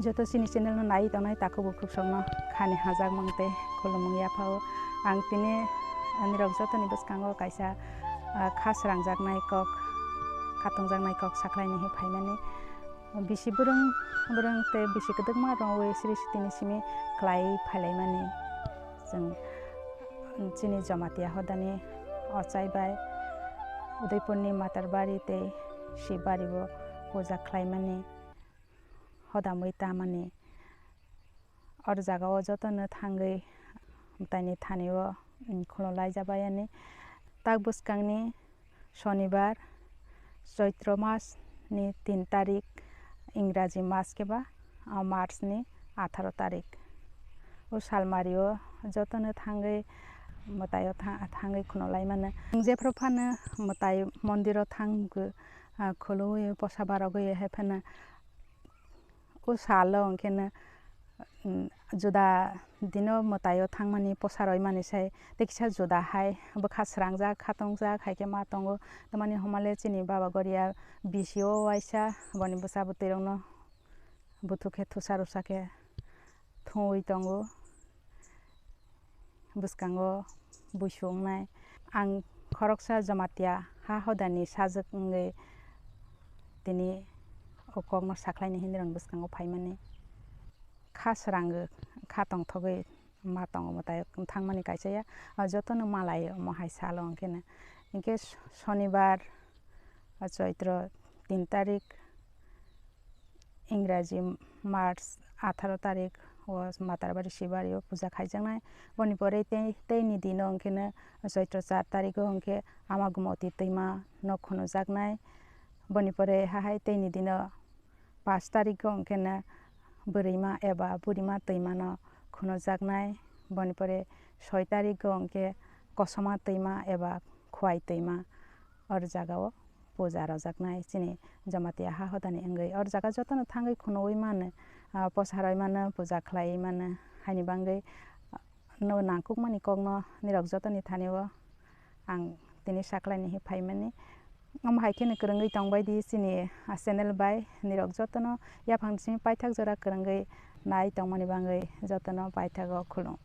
Joto sini channel no nai tonai tako bukruk songno khani hajak mangte khulumung yaphao ang tini nirok joto ni bwskango kaisa khas rangjaknai kok khatungjaknai kok saklaini hi phaimani bisi burung te bisi kedekma rongwe sri sitini simi klai phailaimani jeng chini jamatia hodani ochaibai Udaipurni Matarbari te Shibari bo puja khlaimani hodamui tamani or jagao jotono thangui taini thanio khulolai jabayani tak bwskangni shonibar Chaitra mas ni 3 tarik Ingraji mas keba March ni 18 tarik o salmario jotono thangui matayo thangui khunolai mane jefro phano matai mondiro thanggu khului posabarago hefana o salo onkena juda dino matayo thangmani posaroi mani sai tekisa juda hai bokha srangjak khatongjak haike ma tongo tamani homale chini baba goria bisio waisa boni bwsa bwtwirokno buthukhe thusarusake thungui tongo bwskango buisungnai ang khoroksa jamatia ha hodani sajak ngai tini okokno saklaini hinrang bwskango phaimani khas rang khatong thogui ma tongo matai thangmani kaisaya jotono malai mohai salo onkena inke shonibar Chaitra 3 tarik Ingraji March 18 tarik was Matarbari Shibari puja khaijaknai boni pore teini dino onkena Chaitra 4 tarik onke amagumoti teima no khunujaknai boni pore hahai teini dino 5 tarik onkena burima eba burima teima no khunujaknai boni pore 6 tarik onke kosoma teima eba khwai teima or jagao puja rojaknai chini jamatia ha hodani wngwi or jaga jotono thangui khunoi mane posaroi mane puja khlai mane haini bangui no nangkukmani kokno nirok jotoni thanio ang tini saklaini hi phaimani haikene kwrwngwi tongbaidi chini channel bai nirok jotono yaphang simi paithak jora kwrwngwi nai tongmani bangwi jotono paithago khulung.